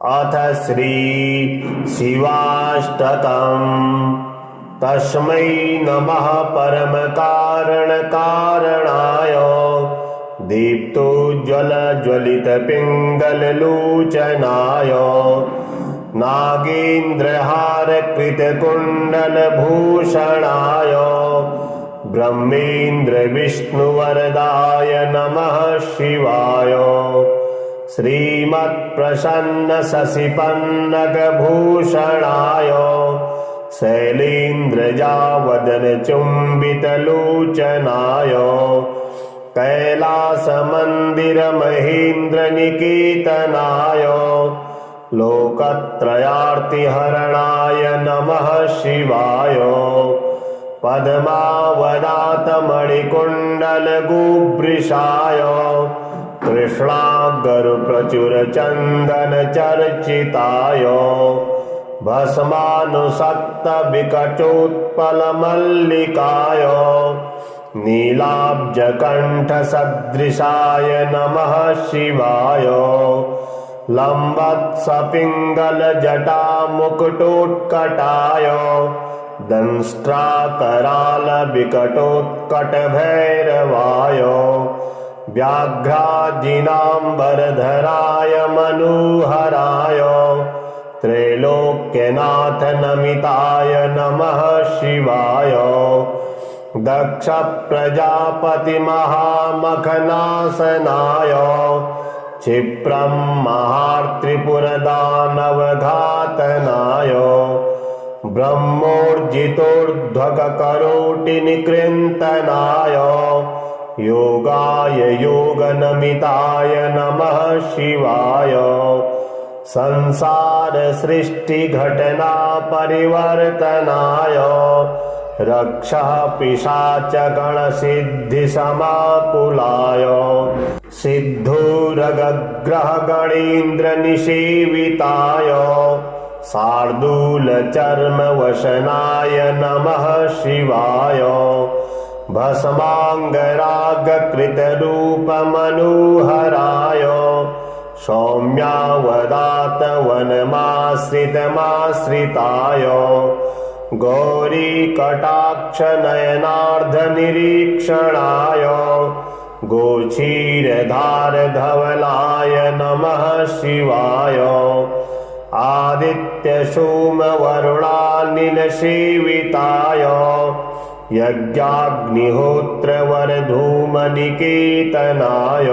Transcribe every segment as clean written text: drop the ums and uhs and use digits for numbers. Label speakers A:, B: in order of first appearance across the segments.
A: अथ श्री शिवाष्टकम्। तस्मै नमः परम कारण कारणाय दीप्तोज्ज्वल ज्वलित पिंगल लोचनाय नागेन्द्रहार कृत कुंडल भूषणाय ब्रह्मेन्द्र विष्णुवरदाय नमः शिवाय। श्रीमत्प्रसन्न शशिपन्नग भूषणाय शैलेन्द्रजावदन चुंबित लोचनाय कैलास मंदिर महेन्द्र निकेतनाय लोकत्रयार्तिहरणाय नमः शिवाय। पद्मावदात मणिकुंडल गुभृशाय कृष्णागरु प्रचुर चंदन चर्चिताय भस्मानुसक्त विकटोत्पल मल्लिकाय नीलाब्ज कंठ सदृशाय नमः शिवाय। लंबत्स पिंगल जटा मुकुटोत्कटाय दंष्ट्राकराल विकटोत्कट भैरवाय व्याघ्राजिनांबरधराय मनोहराय त्रैलोक्यनाथ नमिताय नमः शिवाय। दक्ष प्रजापति महामखनासनाय क्षिप्रं महात्रिपुरदानवघातनाय ब्रह्मोर्जितोर्ध्वगकरोटिनिकृन्तनाय योगाय योगनमिताय नमः शिवाय। संसार सृष्टि घटना परिवर्तनाय रक्षः पिशाच गण सिद्धि समाकुलाय सिद्धोरगग्रह गणेन्द्र निषेविताय शार्दूल चर्म वशनाय नमः शिवाय। भस्मांगराग कृत रूप मनोहराय सौम्यावदात वनमाश्रितमाश्रिताय गौरी कटाक्ष नयनार्ध निरीक्षणाय गोचीरधार धवलाय नमः शिवाय। आदित्य सोम वरुणानिल सेविताय यज्ञाग्निहोत्र वर धूम निकेतनाय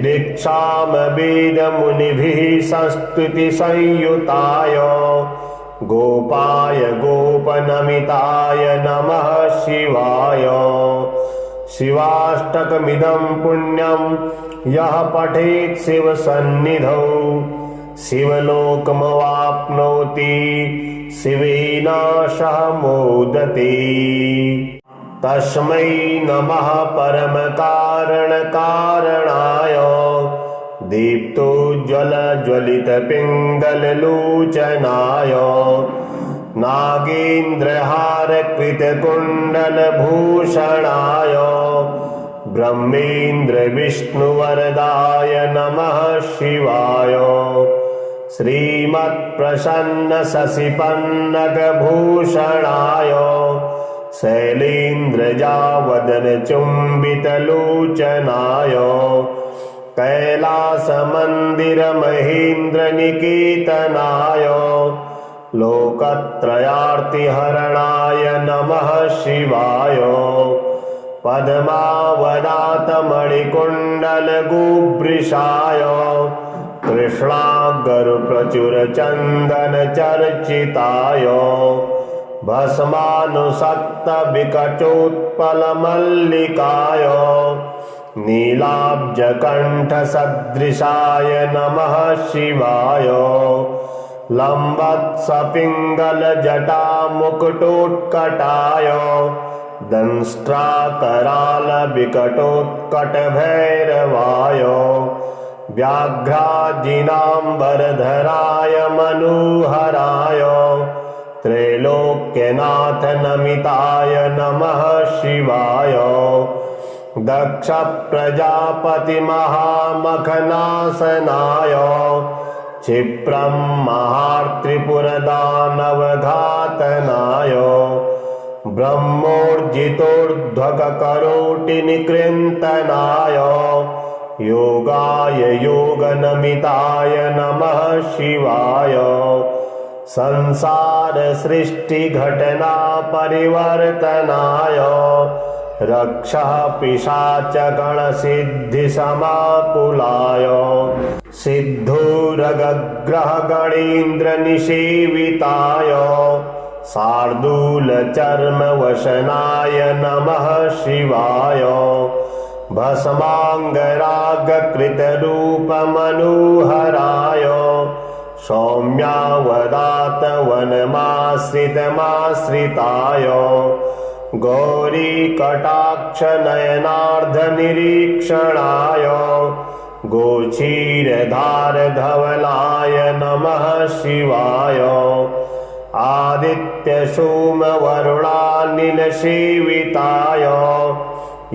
A: ऋक्षाम वेद मुनिभिः संस्तुति संयुताय गोपाय गोपनमिताय नमः शिवाय। शिवाष्टकमिदं पुण्यं यः पठेत् शिव सन्निधौ शिवलोकमवाप्नोति शिवेन सह मोदते। तस्मै नमः परम कारण कारणाय दीप्तोज्ज्वल ज्वलित पिंगल लोचनाय नागेन्द्रहार कृत कुंडल भूषणाय ब्रह्मेन्द्र विष्णुवरदाय नमः शिवाय। श्रीमत्प्रसन्न शशिपन्नग भूषणाय शैलेन्द्रजावदन चुंबित लोचनाय कैलास मंदिर महेन्द्र निकेतनाय लोकत्रयार्तिहरणाय नमः शिवाय। पद्मावदात मणिकुंडल गुभृशाय कृष्णागरु प्रचुर चंदन चर्चिताय भस्मानुसक्त विकटोत्पल मल्लिकाय नीलाब्ज कंठ सदृशाय नमः शिवाय। लंबत्स पिंगल जटा मुकुटोत्कटाय दंष्ट्राकराल विकटोत्कट भैरवाय व्याघ्राजिनांबरधराय मनोहराय त्रैलोक्यनाथ नमिताय नमः शिवाय। दक्ष प्रजापति महामखनासनाय क्षिप्रं महात्रिपुरदानवघातनाय ब्रह्मोर्जितोर्ध्वककरोटिनिकृन्तनाय योगाय योगनमिताय नमः शिवाय संसार सृष्टि घटना परिवर्तनाय रक्षः पिशाच गण सिद्धि समाकुलाय सिद्धोरगग्रह गणेन्द्र निषेविताय शार्दूल चर्म वशनाय नमः शिवाय भस्मांगरागकृत रूप मनोहराय सौम्यावदात वनमाश्रितमाश्रिताय गौरी कटाक्ष नयनार्ध निरीक्षणाय गोचीरधार धवलाय नमः शिवाय आदित्य सोम वरुणानिल सेविताय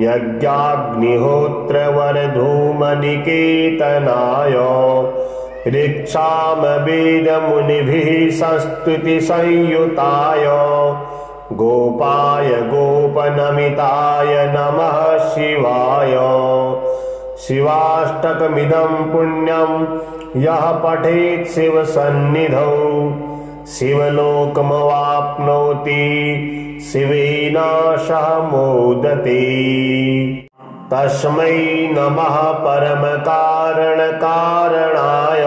A: यज्ञाग्निहोत्र वरधूम निकेतनाय ऋक्षाम वेद मुनिभिः संस्तुति संयुताय गोपाय गोपनमिताय नमः शिवाय शिवाष्टकमिदं पुण्यं यः पठेत् शिवसन्निधौ शिवलोकमवाप्नोति शिवेनाशः मोदते तस्मै नमः परमकारणकारणाय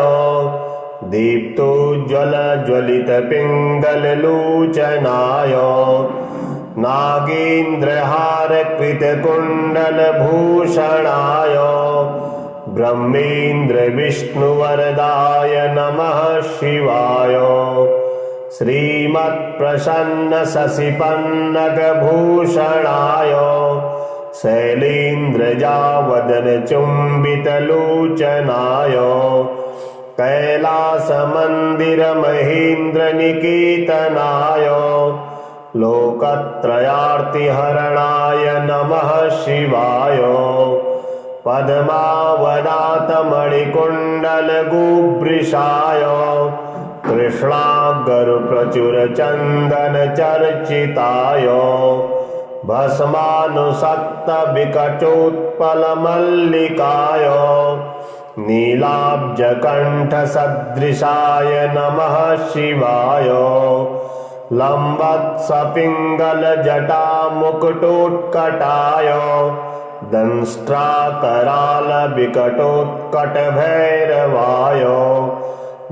A: दीप्तोज्ज्वलज्वलितपिङ्गललोचनाय नागेन्द्रहारकृतकुण्डलभूषणाय ब्रह्मेन्द्र विष्णुवरदाय नमः शिवाय श्रीमत्प्रसन्न शशिपन्नगभूषणाय शैलेन्द्रजावदनचुम्बितलोचनाय कैलासमन्दिरमहेन्द्रनिकेतनाय लोकत्रयार्तिहरणाय नमः शिवाय पद्मावदातमणिकुण्डलगुभृशाय कृष्णागरुप्रचुरचन्दनचर्चिताय भस्मानुसक्तविकटोत्पलमल्लिकाय नीलाब्जकण्ठसदृशाय नमः शिवाय लम्बत्सपिङ्गलजटामुकुटोत्कटाय दंष्ट्राकरालविकटोत्कटभैरवाय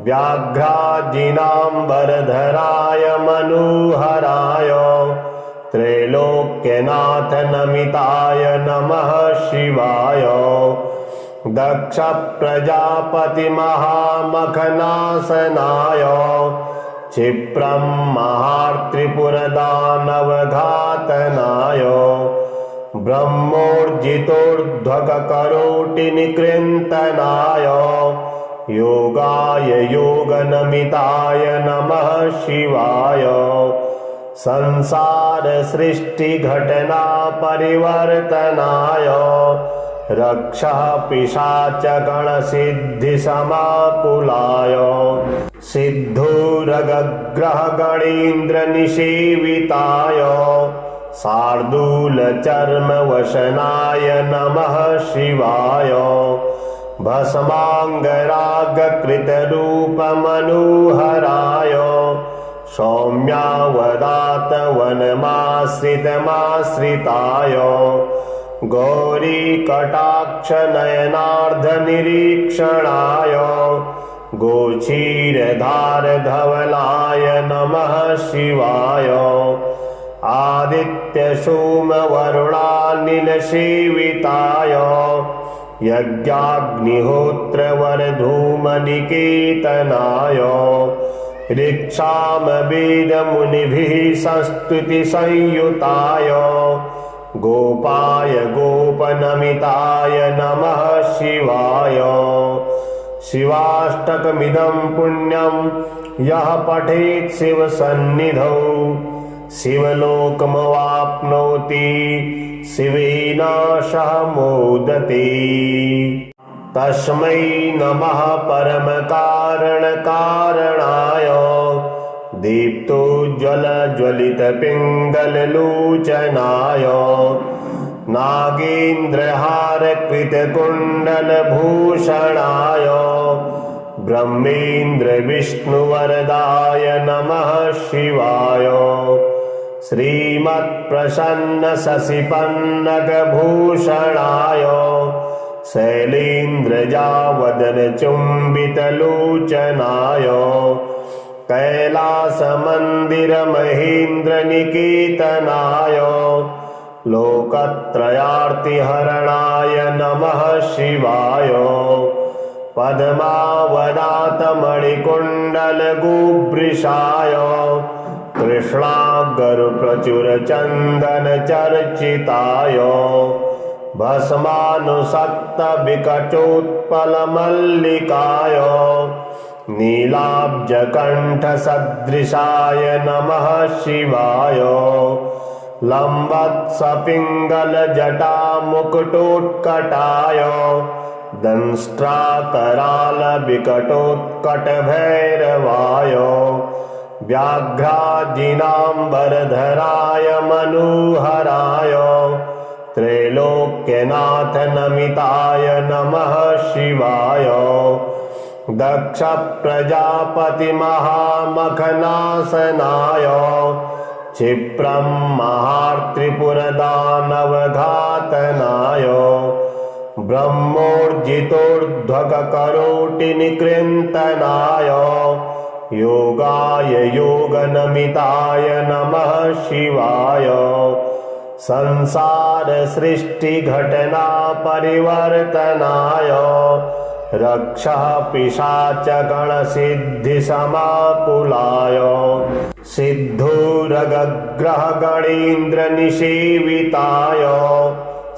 A: व्याघ्राजिनाम्बरधराय मनोहराय त्रैलोक्यनाथ नमिताय नमः शिवाय दक्ष प्रजापति महामखनासनाय क्षिप्रं महात्रिपुरदानवघातनाय ब्रह्मोर्जितोर्ध्वककरोटिनिकृन्तनाय योगाय योगनमिताय नमः शिवाय संसार सृष्टि घटना परिवर्तनाय रक्षः पिशाच गण सिद्धि समाकुलाय सिद्धोरगग्रह गणेन्द्र निषेविताय शार्दूल चर्म वशनाय नमः शिवाय भस्मांगरागकृत रूप मनोहराय सौम्यावदात वनमाश्रितमाश्रिताय गौरी कटाक्ष नयनार्ध निरीक्षणाय गोचीरधार धवलाय नमः शिवाय आदित्य सोम वरुणानिल सेविताय यज्ञाग्निहोत्र वरधूम निकेतनाय ऋक्षाम वेद मुनिभिः संस्तुति संयुताय गोपाय गोपनमिताय नमः शिवाय शिवाष्टकमिदं पुण्यं यः पठेत् शिवसन्निधौ शिवलोकमवाप्नोति शिवेनाशः मोदते। तस्मै नमः परमकारणकारणाय दीप्तोज्ज्वलज्वलितपिङ्गललोचनाय नागेन्द्रहारकृतकुण्डलभूषणाय ब्रह्मेन्द्रविष्णुवरदाय नमः शिवाय। श्रीमत्प्रसन्नशशिपन्नगभूषणाय शैलेन्द्रजावदनचुम्बितलोचनाय कैलासमन्दिरमहेन्द्रनिकेतनाय लोकत्रयार्तिहरणाय नमः शिवाय। पद्मावदातमणिकुण्डलगुभृशाय कृष्णागरुप्रचुरचन्दनचर्चिताय भस्मानुसक्तविकटोत्पलमल्लिकाय नीलाब्जकण्ठसदृशाय नमः शिवाय। लम्बत्सपिङ्गलजटामुकुटोत्कटाय दंष्ट्राकरालविकटोत्कटभैरवाय व्याघ्राजिनाम्बरधराय मनोहराय त्रैलोक्यनाथ नमिताय नमः शिवाय। दक्ष प्रजापति महामखनासनाय क्षिप्रं महात्रिपुरदानवघातनाय ब्रह्मोर्जितोर्ध्वगकरोटिनिकृन्तनाय योगाय योगनमिताय नमः शिवाय। संसारसृष्टिघटना परिवर्तनाय रक्षः पिशाचगणसिद्धिसमाकुलाय सिद्धोरगग्रहगणेन्द्रनिषेविताय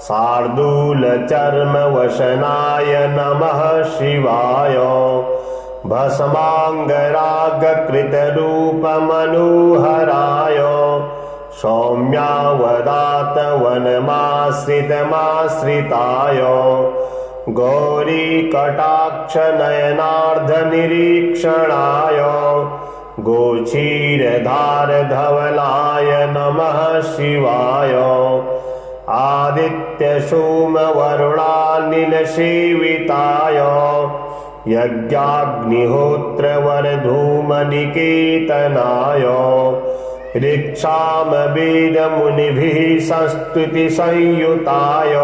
A: शार्दूलचर्मवशनाय नमः शिवाय। भस्माङ्गरागकृतरूपमनोहराय सौम्यावदातवनमाश्रितमाश्रिताय गौरीकटाक्षनयनार्धनिरीक्षणाय गोचीरधारधवलाय नमः शिवाय। आदित्यसोमवरुणानिलसेविताय यज्ञाग्निहोत्रवरधूमनिकेतनाय ऋक्षामवेदमुनिभिः संस्तुतिसंयुताय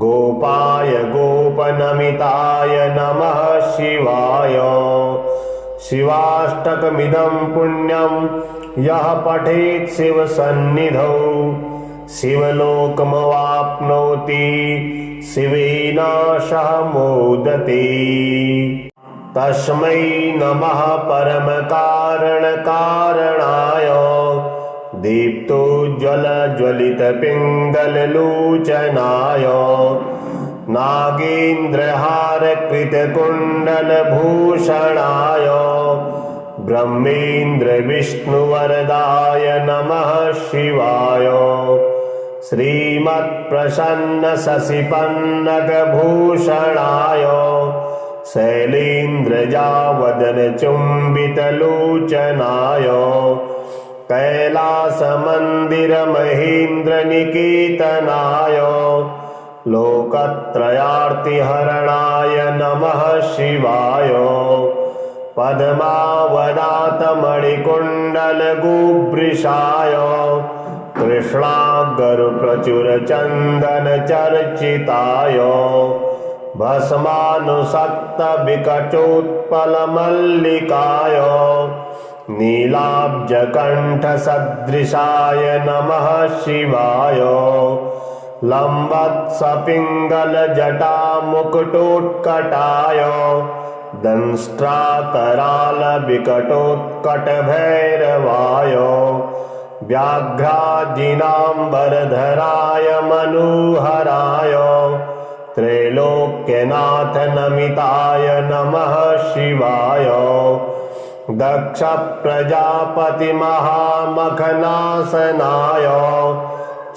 A: गोपाय गोपनमिताय नमः शिवाय। शिवाष्टकमिदं पुण्यं यः पठेत् शिवसन्निधौ शिवलोकमवाप्नोति शिवेन सह मोदते। तस्मै नमः परमकारणकारणाय दीप्तोज्ज्वलज्वलितपिङ्गललोचनाय नागेन्द्रहारकृतकुण्डलभूषणाय ब्रह्मेन्द्रविष्णुवरदाय नमः शिवाय। श्रीमत्प्रसन्नशशिपन्नगभूषणाय शैलेन्द्रजावदनचुम्बितलोचनाय कैलासमन्दिरमहेन्द्रनिकेतनाय लोकत्रयार्तिहरणाय नमः शिवाय। पद्मावदातमणिकुण्डलगुभृशाय कृष्णागरुप्रचुरचन्दनचर्चिताय भस्मानुसक्तविकटोत्पलमल्लिकाय नीलाब्जकण्ठसदृशाय नमः शिवाय। लम्बत्सपिङ्गलजटामुकुटोत्कटाय दंष्ट्राकरालविकटोत्कटभैरवाय व्याघ्राजिनाम्बरधराय मनोहराय त्रैलोक्यनाथ नमिताय नमः शिवाय। दक्ष प्रजापति महामखनासनाय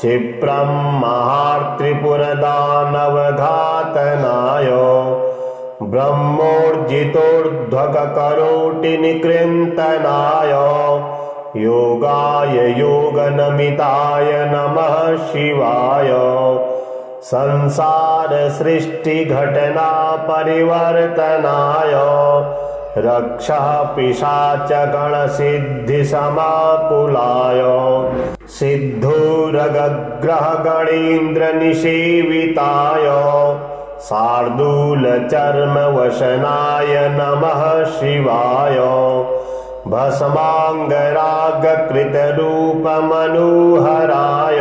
A: क्षिप्रं महात्रिपुरदानवघातनाय ब्रह्मोर्जितोर्ध्वगकरोटिनिकृन्तनाय योगाय योगनमिताय नमः शिवाय संसार सृष्टि घटना परिवर्तनाय रक्षः पिशाच गण सिद्धि समाकुलाय सिद्धूरगग्रह गणेन्द्र निषेविताय शार्दूल चर्म वशनाय नमः शिवाय भस्मांगराग कृत रूप मनोहराय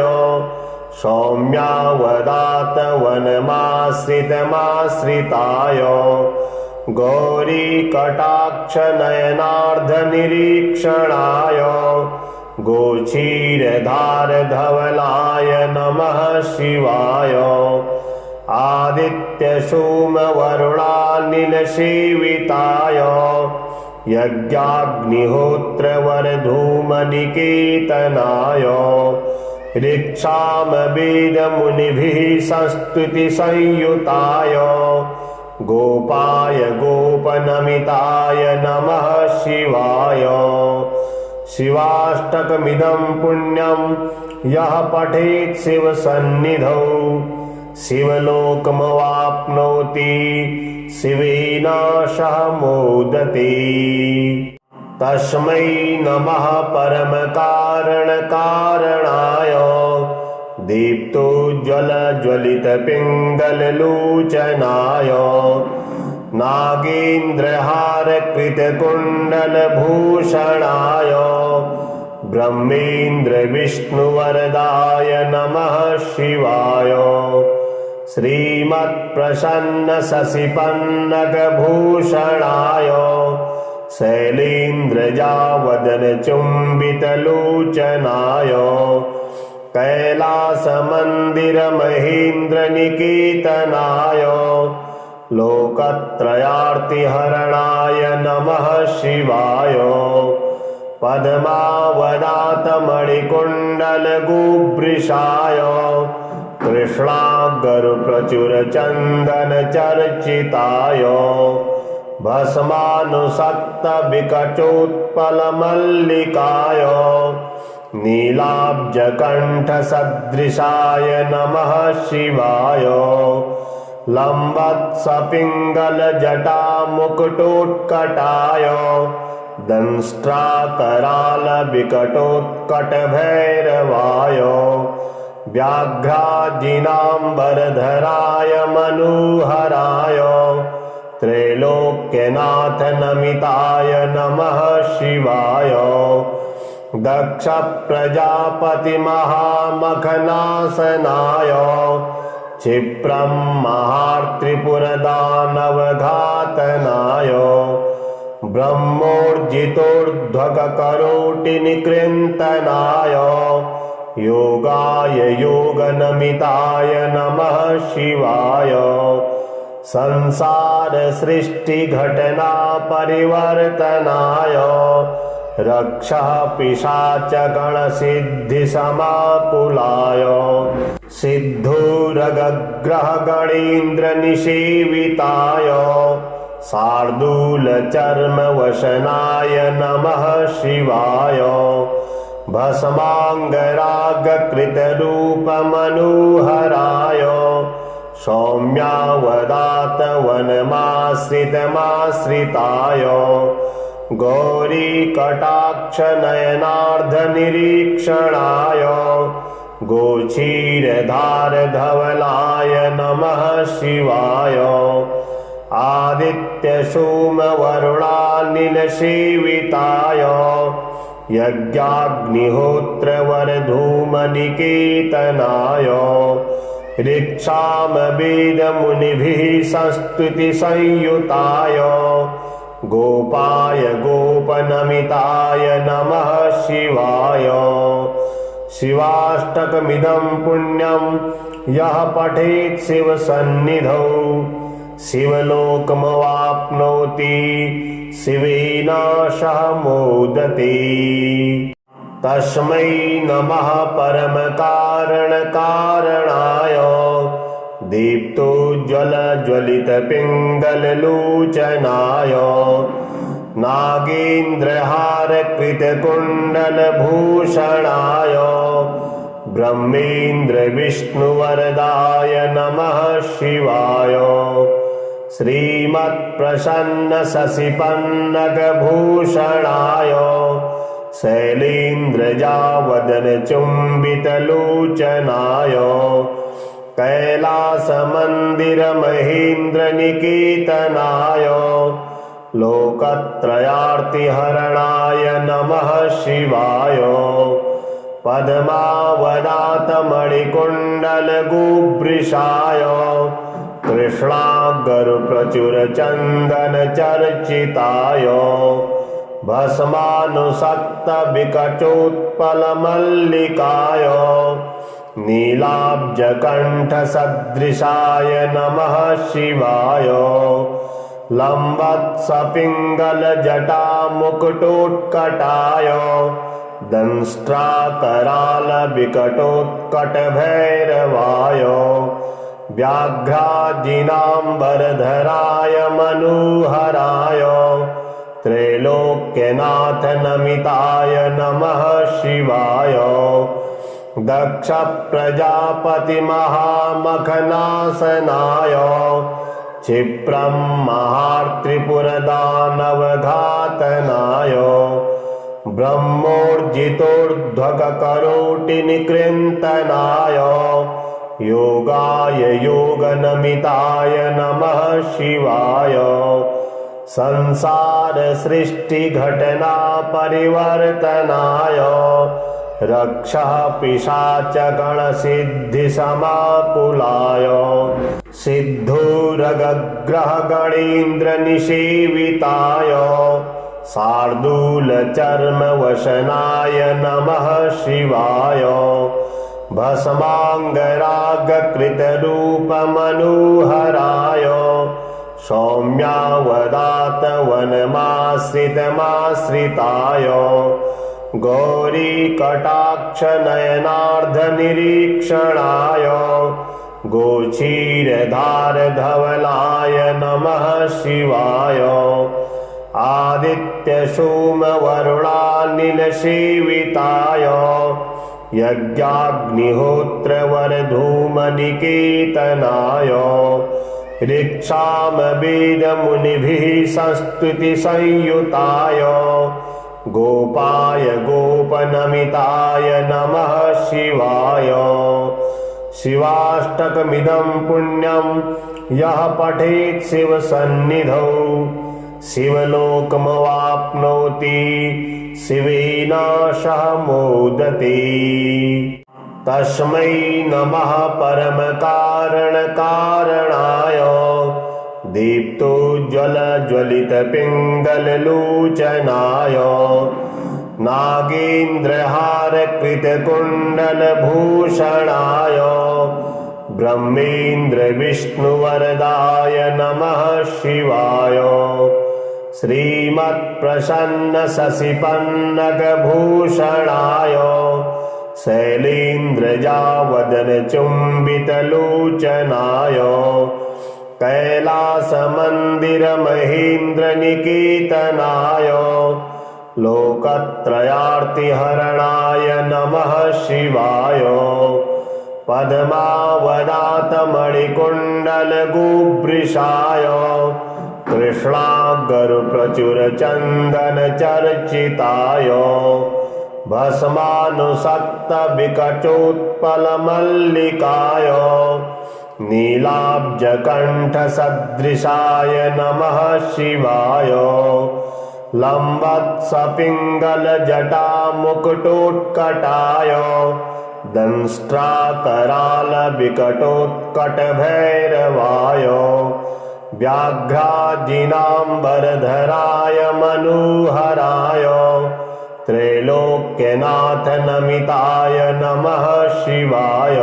A: सौम्यावदात वनमाश्रितमाश्रिताय गौरी कटाक्ष नयनार्ध निरीक्षणाय गोचीरधार धवलाय नमः शिवाय आदित्य सोम वरुणानिल सेविताय यज्ञाग्निहोत्र वर धूम निकेतनाय ऋक्षाम वेद मुनिभिः संस्तुति संयुताय गोपाय गोपनमिताय नमः शिवाय शिवाष्टकमिदं पुण्यं यः पठेत् शिवसन्निधौ शिवलोकमवाप्नोति शिवेनाशः मोदते तस्मै नमः परमकारणकारणाय दीप्तोज्ज्वलज्वलितपिङ्गललोचनाय नागेन्द्रहारकृतकुण्डलभूषणाय ब्रह्मेन्द्र विष्णुवरदाय नमः शिवाय श्रीमत्प्रसन्न शशिपन्नगभूषणाय शैलेन्द्रजावदनचुम्बितलोचनाय कैलासमन्दिरमहेन्द्रनिकेतनाय लोकत्रयार्तिहरणाय नमः शिवाय पद्मावदातमणिकुण्डलगुभृशाय कृष्णागरुप्रचुरचन्दनचर्चिताय भस्मानुसक्तविकटोत्पलमल्लिकाय नीलाब्जकण्ठसदृशाय नमः शिवाय लम्बत्सपिङ्गलजटामुकुटोत्कटाय दंष्ट्राकरालविकटोत्कटभैरवाय व्याघ्राजिनाम्बरधराय मनोहराय त्रैलोक्यनाथ नमिताय नमः शिवाय दक्ष प्रजापति महामखनासनाय क्षिप्रं महात्रिपुरदानवघातनाय ब्रह्मोर्जितोर्ध्वगकरोटिनिकृन्तनाय योगाय योगनमिताय नमः शिवाय संसार सृष्टि घटना परिवर्तनाय रक्षः पिशाच गण सिद्धि समाकुलाय सिद्धूरगग्रह गणेन्द्र निषेविताय शार्दूल चर्म वशनाय नमः शिवाय भस्मांगराग कृत रूप मनोहराय सौम्यावदात वनमाश्रितमाश्रिताय गौरी कटाक्ष नयनार्ध निरीक्षणाय गोचीरधार धवलाय नमः शिवाय आदित्य सोम वरुणानिल सेविताय यज्ञाग्निहोत्र वर धूम निकेतनाय ऋक्षाम वेद मुनिभिः संस्तुति संयुताय गोपाय गोपनमिताय नमः शिवाय शिवाष्टकमिदं पुण्यं यः पठेत् शिवसन्निधौ शिवलोकमवाप्नोति शिवेनाशः मोदते तस्मै नमः परमकारणकारणाय दीप्तोज्ज्वलज्वलितपिङ्गललोचनाय नागेन्द्रहारकृतकुण्डलभूषणाय ब्रह्मेन्द्रविष्णुवरदाय नमः शिवाय श्रीमत्प्रसन्नशशिपन्नगभूषणाय शैलेन्द्रजावदनचुम्बितलोचनाय कैलासमन्दिरमहेन्द्रनिकेतनाय लोकत्रयार्तिहरणाय नमः शिवाय पद्मावदातमणिकुण्डलगुभृशाय कृष्णागरुप्रचुरचन्दनचर्चिताय भस्मानुसक्तविकटोत्पलमल्लिकाय नीलाब्जकण्ठसदृशाय नमः शिवाय लम्बत्सपिङ्गलजटामुकुटोत्कटाय दंष्ट्राकरालविकटोत्कटभैरवाय व्याघ्राजिनाम्बरधराय मनोहराय त्रैलोक्यनाथ नमिताय नमः शिवाय दक्षप्रजापतिमहामखनासनाय क्षिप्रं महात्रिपुरदानवघातनाय ब्रह्मोर्जितोर्ध्वगकरोटिनिकृन्तनाय योगाय योगनमिताय नमः शिवाय संसारसृष्टिघटनापरिवर्तनाय रक्षः पिशाचगणसिद्धिसमाकुलाय सिद्धोरगग्रहगणेन्द्रनिषेविताय शार्दूलचर्मवशनाय नमः शिवाय भस्माङ्गरागकृतरूपमनोहराय सौम्यावदातवनमाश्रितमाश्रिताय गौरीकटाक्षनयनार्धनिरीक्षणाय गोचीरधारधवलाय नमः शिवाय आदित्यसोमवरुणानिलसेविताय यज्ञाग्निहोत्रवरधूमनिकेतनाय ऋक्षामवेदमुनिभिः संस्तुतिसंयुताय गोपाय गोपनमिताय नमः शिवाय शिवाष्टकमिदं पुण्यं यः पठेत् शिवसन्निधौ शिवलोकमवाप्नोति शिवेन सह मोदते। तस्मै नमः परमकारणकारणाय दीप्तोज्ज्वलज्वलितपिङ्गललोचनाय नागेन्द्रहारकृतकुण्डलभूषणाय ब्रह्मेन्द्रविष्णुवरदाय नमः शिवाय श्रीमत्प्रसन्नशशिपन्नगभूषणाय शैलेन्द्रजावदनचुम्बितलोचनाय कैलासमन्दिरमहेन्द्रनिकेतनाय लोकत्रयार्तिहरणाय नमः शिवाय पद्मावदातमणिकुण्डलगुभृशाय कृष्णागरुप्रचुरचन्दनचर्चिताय भस्मानुसक्तविकटोत्पलमल्लिकाय नीलाब्जकण्ठसदृशाय नमः शिवाय लम्बत्सपिङ्गलजटामुकुटोत्कटाय दंष्ट्राकरालविकटोत्कटभैरवाय व्याघ्राजिनाम्बरधराय मनोहराय त्रैलोक्यनाथ नमिताय नमः शिवाय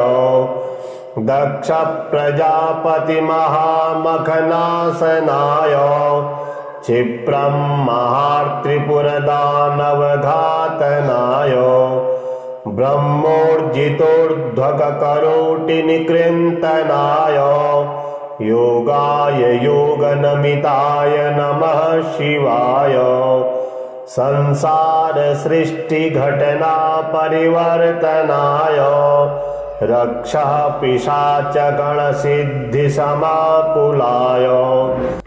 A: दक्षप्रजापतिमहामखनासनाय क्षिप्रं महात्रिपुरदानवघातनाय ब्रह्मोर्जितोर्ध्वकरोटिनिकृन्तनाय योगाय योगनमिताय नमः शिवाय। संसार सृष्टि घटना परिवर्तनाय रक्षः पिशाच गण सिद्धि समाकुलाय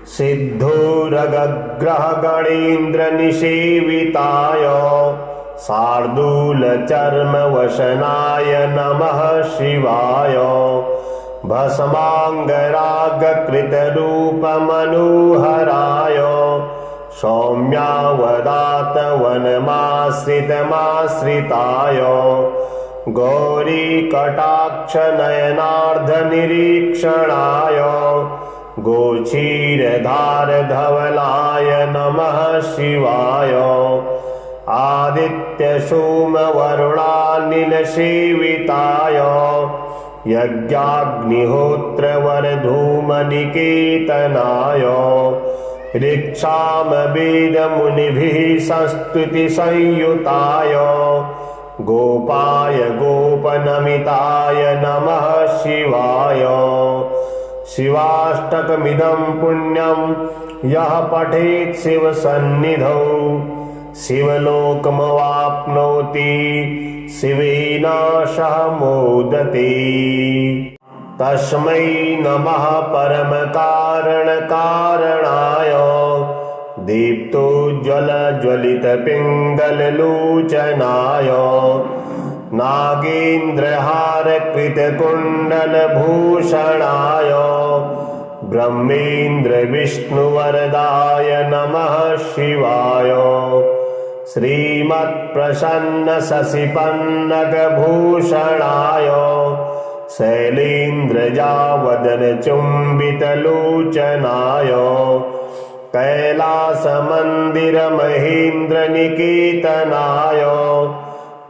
A: सिद्धोरगग्रह गणेन्द्र निषेविताय शार्दूल चर्म वशनाय नमः शिवाय। भस्मांगराग कृत रूप मनोहराय सौम्यावदात वनमाश्रितमाश्रिताय गौरी कटाक्ष नयनार्ध निरीक्षणाय गोचीरधार धवलाय नमः शिवाय। आदित्य सोम वरुणानिल सेविताय यज्ञाग्निहोत्र वर धूम निकेतनाय ऋक्षाम वेद मुनिभिः संस्तुति संयुताय गोपाय गोपनमिताय नमः शिवाय। शिवाष्टकमिदं पुण्यं यः पठेत् शिवसन्निधौ शिवलोकमवाप्नोति शिवेन सह मोदते। तस्मै नमः परमकारणकारणाय दीप्तोज्ज्वलज्वलितपिङ्गललोचनाय नागेन्द्रहारकृतकुण्डलभूषणाय ब्रह्मेन्द्र विष्णुवरदाय नमः शिवाय। श्रीमत्प्रसन्न शशिपन्नगभूषणाय शैलेन्द्रजावदनचुम्बितलोचनाय कैलासमन्दिरमहेन्द्रनिकेतनाय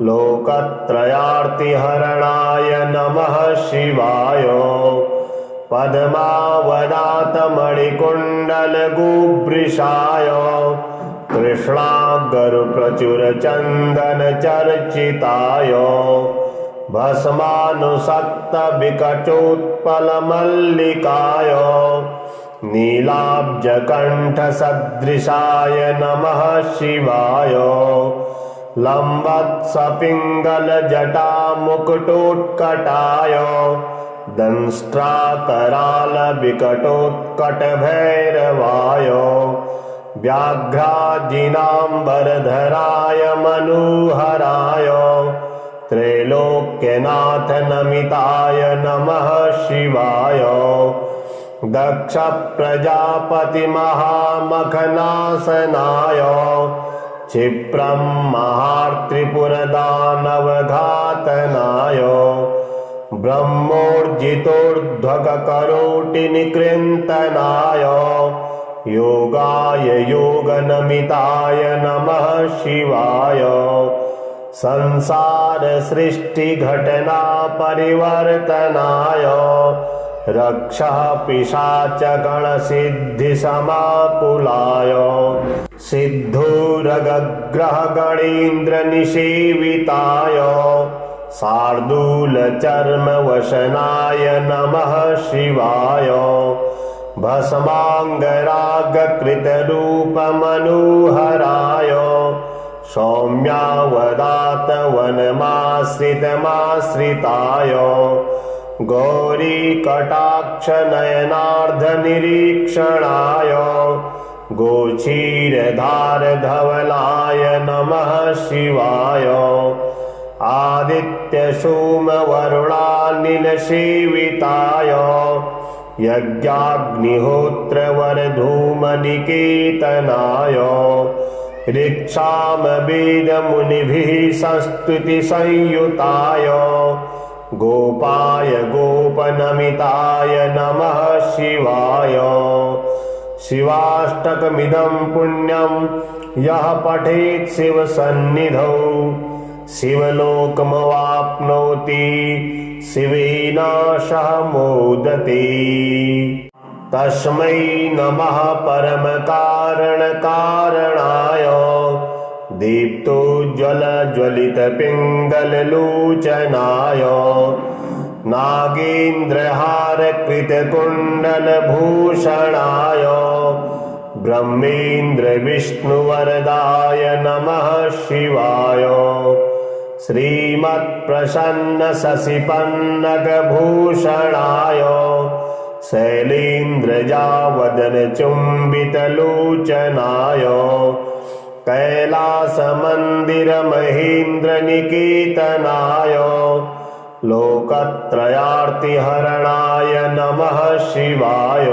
A: लोकत्रयार्तिहरणाय नमः शिवाय। पद्मावदातमणिकुण्डलगुभृशाय कृष्णागरुप्रचुरचन्दनचर्चिताय भस्मानुसक्तविकटोत्पलमल्लिकाय नीलाब्जकण्ठसदृशाय नमः शिवाय। लम्बत्सपिङ्गलजटामुकुटोत्कटाय दंष्ट्राकरालविकटोत्कटभैरवाय व्याघ्राजिनाम्बरधराय मनोहराय त्रैलोक्यनाथ नमिताय नमः शिवाय। दक्ष प्रजापति महामखनासनाय क्षिप्रं महात्रिपुरदानवघातनाय ब्रह्मोर्जितोर्ध्वकरोटिनिकृन्तनाय योगाय योगनमिताय नमः शिवाय। संसार सृष्टि घटना परिवर्तनाय रक्षः पिशाच गण सिद्धि समाकुलाय सिद्धोरगग्रह गणेन्द्र निषेविताय शार्दूल चर्म वशनाय नमः शिवाय। भस्मांगराग कृत रूप मनोहराय सौम्यावदात वनमाश्रितमाश्रिताय गौरी कटाक्ष नयनार्ध निरीक्षणाय गोचीरधार धवलाय नमः शिवाय। आदित्य सोम वरुणानिल सेविताय यज्ञाग्निहोत्र वर धूम निकेतनाय ऋक्षाम वेद मुनिभिः संस्तुति संयुताय गोपाय गोपनमिताय नमः शिवाय। शिवाष्टकमिदं पुण्यं यः पठेत् शिवसन्निधौ शिवलोकमवाप्नोति शिवेन सह मोदते। तस्मै नमः परमकारणकारणाय दीप्तोज्ज्वलज्वलितपिङ्गललोचनाय नागेन्द्रहारकृतकुण्डलभूषणाय ब्रह्मेन्द्रविष्णुवरदाय नमः शिवाय। श्रीमत्प्रसन्नशशिपन्नगभूषणाय शैलेन्द्रजावदनचुम्बितलोचनाय कैलासमन्दिरमहेन्द्रनिकेतनाय लोकत्रयार्तिहरणाय नमः शिवाय।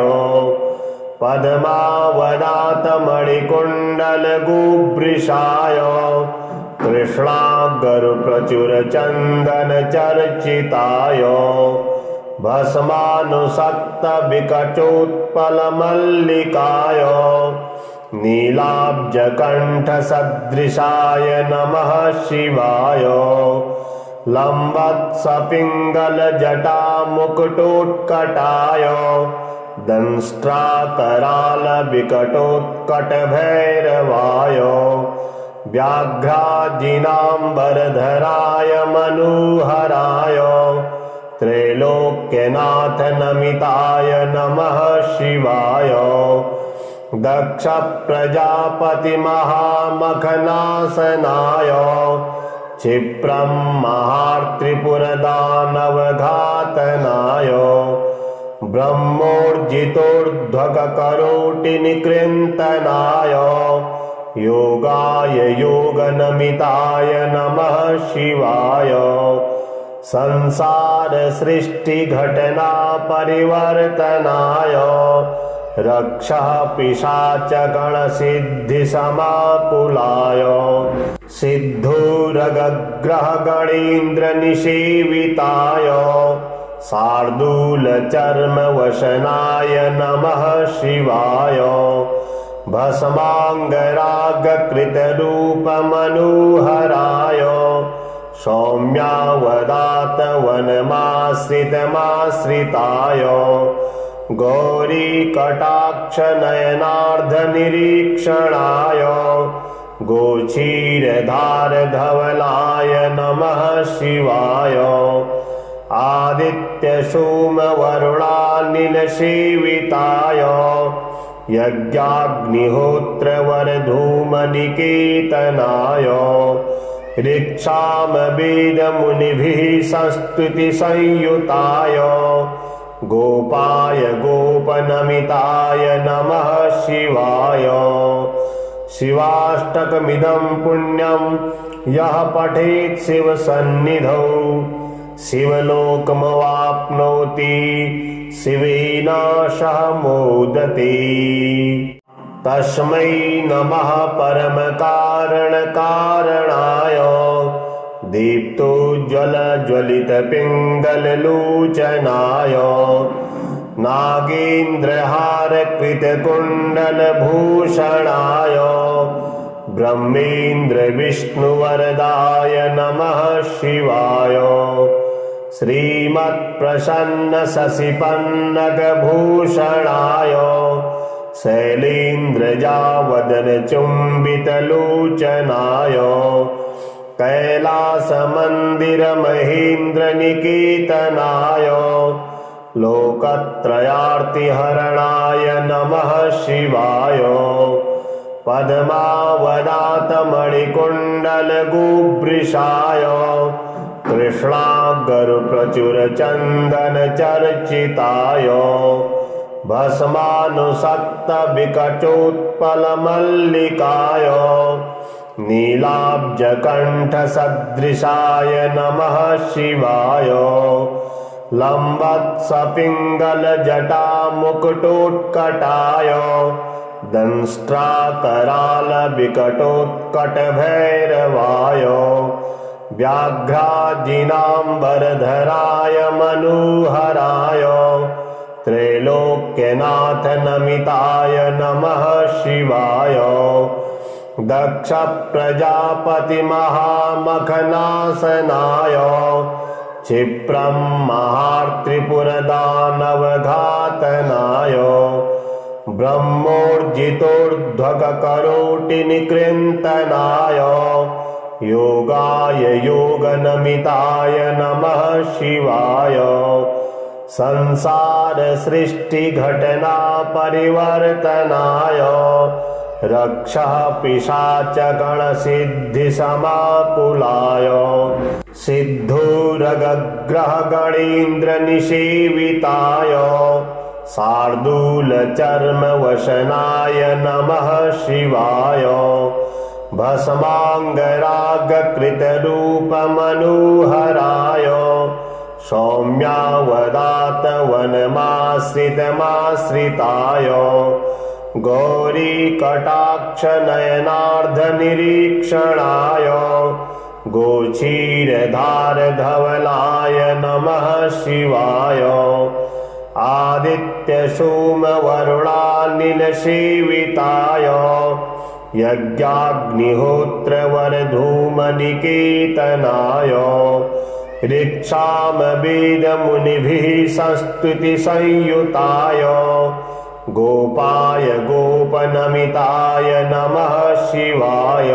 A: पद्मावदातमणिकुण्डलगुभृशाय कृष्णागरुप्रचुरचन्दनचर्चिताय भस्मानुसक्तविकटोत्पलमल्लिकाय नीलाब्जकण्ठसदृशाय नमः शिवाय। लम्बत्सपिङ्गलजटामुकुटोत्कटाय दंष्ट्राकरालविकटोत्कटभैरवाय व्याघ्राजिनाम्बरधराय मनोहराय त्रैलोक्यनाथनमिताय नमः शिवाय। दक्षप्रजापतिमहामखनासनाय क्षिप्रं महात्रिपुरदानवघातनाय ब्रह्मोर्जितोर्ध्वगकरोटिनिकृन्तनाय योगाय योगनमिताय नमः शिवाय। संसारसृष्टिघटनापरिवर्तनाय रक्षः पिशाचगणसिद्धिसमाकुलाय सिद्धोरगग्रहगणेन्द्रनिषेविताय शार्दूलचर्मवशनाय नमः शिवाय। भस्माङ्गरागकृतरूपमनोहराय सौम्यावदातवनमाश्रितमाश्रिताय गौरीकटाक्षनयनार्धनिरीक्षणाय गोचीरधारधवलाय नमः शिवाय। आदित्यसोमवरुणानिलसेविताय यज्ञाग्निहोत्रवरधूमनिकेतनाय ऋक्षामवेदमुनिभिः संस्तुतिसंयुताय गोपाय गोपनमिताय नमः शिवाय। शिवाष्टकमिदं पुण्यं यः पठेत् शिवसन्निधौ शिवलोकमवाप्नोति शिवेनाशः मोदते। तस्मै नमः परमकारणकारणाय दीप्तोज्ज्वलज्वलितपिङ्गललोचनाय नागेन्द्रहारकृतकुण्डलभूषणाय ब्रह्मेन्द्रविष्णुवरदाय नमः शिवाय। श्रीमत्प्रसन्नशशिपन्नगभूषणाय शैलेन्द्रजावदनचुम्बितलोचनाय कैलासमन्दिरमहेन्द्रनिकेतनाय लोकत्रयार्तिहरणाय नमः शिवाय। पद्मावदातमणिकुण्डलगुभृशाय कृष्णागरुप्रचुरचन्दनचर्चिताय भस्मानुसक्तविकटोत्पलमल्लिकाय नीलाब्जकण्ठसदृशाय नमः शिवाय। लम्बत्सपिङ्गलजटामुकुटोत्कटाय दंष्ट्राकरालविकटोत्कटभैरवाय व्याघ्राजिनाम्बरधराय मनोहराय त्रैलोक्यनाथनमिताय नमः शिवाय। दक्षप्रजापतिमहामखनासनाय क्षिप्रं महात्रिपुरदानवघातनाय ब्रह्मोर्जितोर्ध्वगकरोटिनिकृन्तनाय योगाय योगनमिताय नमः शिवाय। संसार सृष्टि घटना परिवर्तनाय रक्षः पिशाच गण सिद्धि समाकुलाय सिद्धूरगग्रह गणेन्द्र निषेविताय शार्दूल चर्म वशनाय नमः शिवाय। भस्मांगराग कृत रूप मनोहराय सौम्यावदात वनमाश्रितमाश्रिताय गौरी कटाक्ष नयनार्ध निरीक्षणाय गोचीरधार धवलाय नमः शिवाय। आदित्य सोम वरुणानिल सेविताय यज्ञाग्निहोत्र वर धूम निकेतनाय ऋक्षाम वेद मुनिभिः संस्तुति संयुताय गोपाय गोपनमिताय नमः शिवाय।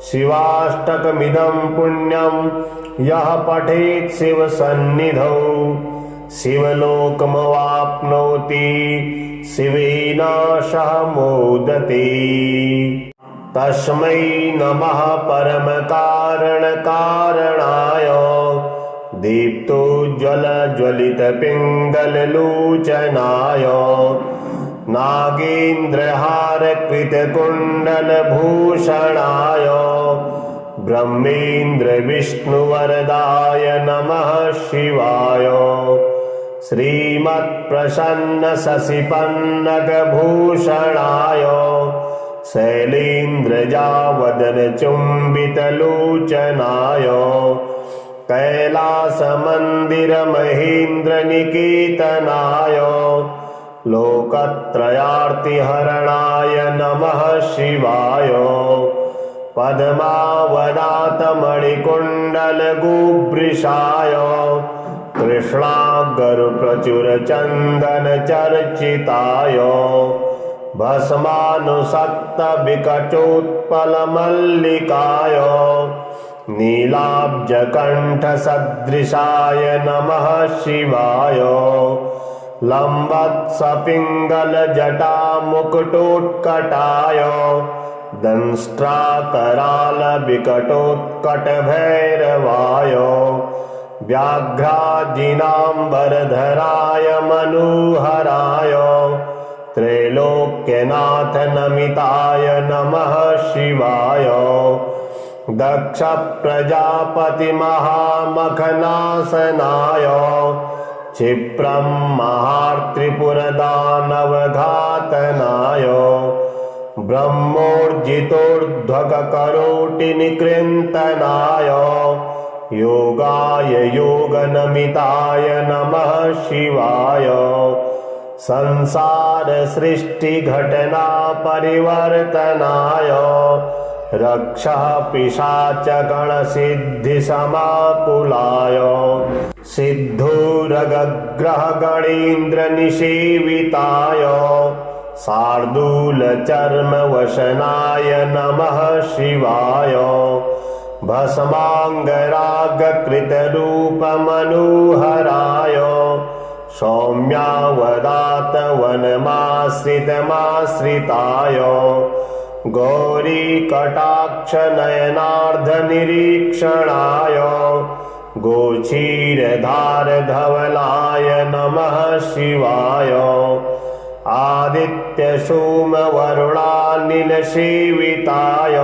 A: शिवाष्टकमिदं पुण्यं यः पठेत् शिवसन्निधौ शिवलोकमवाप्नोति शिवेन सह मोदते। तस्मै नमः परमकारणकारणाय दीप्तोज्ज्वलज्वलितपिङ्गललोचनाय नागेन्द्रहारकृतकुण्डलभूषणाय ब्रह्मेन्द्र विष्णुवरदाय नमः शिवाय। श्रीमत्प्रसन्न शशिपन्नगभूषणाय शैलेन्द्रजावदनचुम्बितलोचनाय कैलासमन्दिरमहेन्द्रनिकेतनाय लोकत्रयार्तिहरणाय नमः शिवाय। पद्मावदातमणिकुण्डलगुभृशाय कृष्णागरुप्रचुरचन्दनचर्चिताय भस्मानुसक्तविकटोत्पलमल्लिकाय नीलाब्जकण्ठसदृशाय नमः शिवाय। लम्बत्सपिङ्गलजटामुकुटोत्कटाय दंष्ट्राकरालविकटोत्कटभैरवाय व्याघ्राजिनाम्बरधराय मनोहराय त्रैलोक्यनाथ नमिताय नमः शिवाय। दक्ष प्रजापति महामखनासनाय क्षिप्रं महात्रिपुरदानवघातनाय ब्रह्मोर्जितोर्ध्वगकरोटिनिकृन्तनाय योगाय योगनमिताय नमः शिवाय। संसार सृष्टि घटना परिवर्तनाय रक्षः पिशाच गण सिद्धि समाकुलाय सिद्धूरगग्रह गणेन्द्र निषेविताय शार्दूल चर्म वशनाय नमः शिवाय। भस्मांगराग कृत रूप मनोहराय सौम्यावदात वनमाश्रितमाश्रिताय गौरी कटाक्ष नयनार्ध निरीक्षणाय गोचीरधार धवलाय नमः शिवाय। आदित्य सोम वरुणानिल सेविताय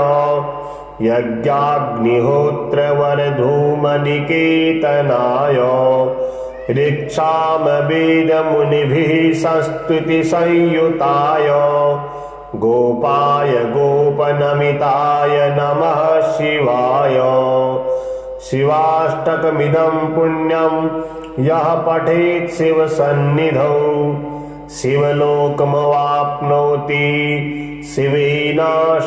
A: यज्ञाग्निहोत्र वर धूम निकेतनाय ऋक्षाम वेद मुनिभिः संस्तुति संयुताय गोपाय गोपनमिताय नमः शिवाय। शिवाष्टकमिदं पुण्यं यः पठेत् शिवसन्निधौ शिवलोकमवाप्नोति शिवेन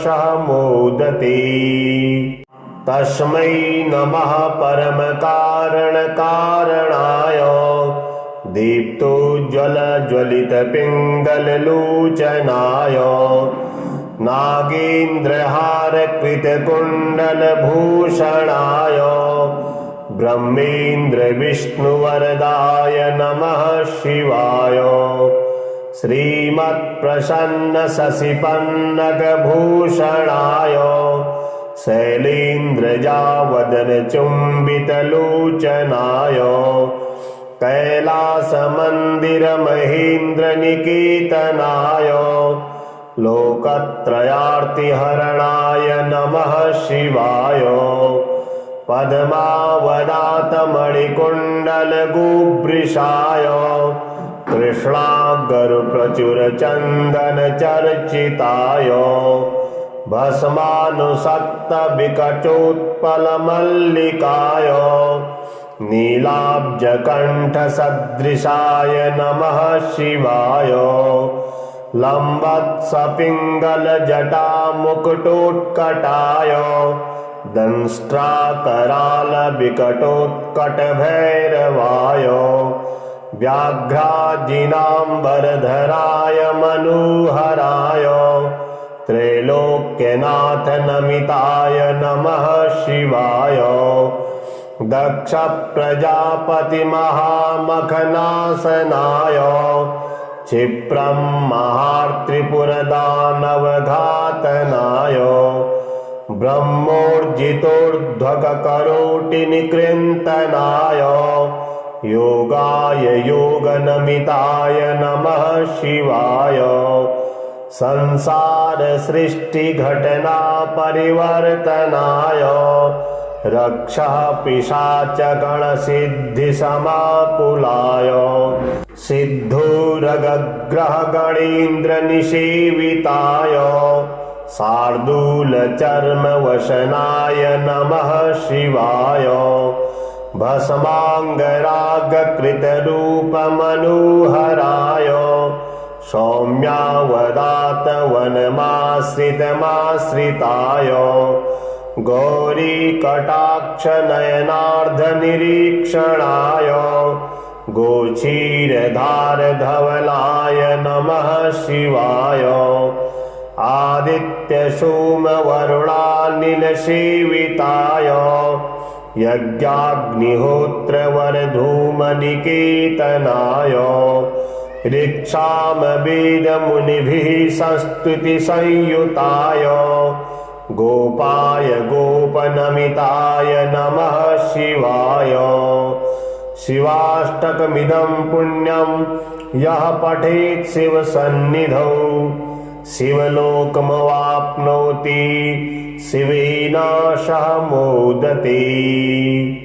A: सह मोदते। तस्मै नमः परमकारणकारणाय दीप्तोज्ज्वलज्वलितपिङ्गललोचनाय नागेन्द्रहारकृतकुण्डलभूषणाय ब्रह्मेन्द्रविष्णुवरदाय नमः शिवाय। श्रीमत्प्रसन्नशशिपन्नगभूषणाय शैलेन्द्रजावदनचुम्बितलोचनाय कैलासमन्दिरमहेन्द्रनिकेतनाय लोकत्रयार्तिहरणाय नमः शिवाय। पद्मावदातमणिकुण्डलगुभृशाय कृष्णागरुप्रचुरचन्दनचर्चिताय भस्मानुसक्तविकटोत्पलमल्लिकाय नीलाब्जकण्ठसदृशाय नमः शिवाय। लम्बत्सपिङ्गलजटामुकुटोत्कटाय दंष्ट्राकरालविकटोत्कटभैरवाय व्याघ्राजिनाम्बरधराय मनोहराय त्रैलोक्यनाथ नमिताय नमः शिवाय। दक्ष प्रजापति महामखनासनाय क्षिप्रं महात्रिपुरदानवघातनाय ब्रह्मोर्जितोर्ध्वगकरोटिनिकृन्तनाय योगाय योगनमिताय नमः शिवाय। संसारसृष्टिघटना परिवर्तनाय रक्षः पिशाचगणसिद्धिसमाकुलाय सिद्धोरगग्रहगणेन्द्रनिषेविताय शार्दूलचर्मवशनाय नमः शिवाय। भस्माङ्गरागकृतरूपमनोहराय सौम्यावदातवनमाश्रितमाश्रिताय गौरीकटाक्षनयनार्धनिरीक्षणाय गोचीरधारधवलाय नमः शिवाय। आदित्यसोमवरुणानिलसेविताय यज्ञाग्निहोत्रवरधूमनिकेतनाय ऋक्षामवेदमुनिभिः संस्तुतिसंयुताय गोपाय गोपनमिताय नमः शिवाय। शिवाष्टकमिदं पुण्यं यः पठेत् शिवसन्निधौ शिवलोकमवाप्नोति शिवेन सह मोदते।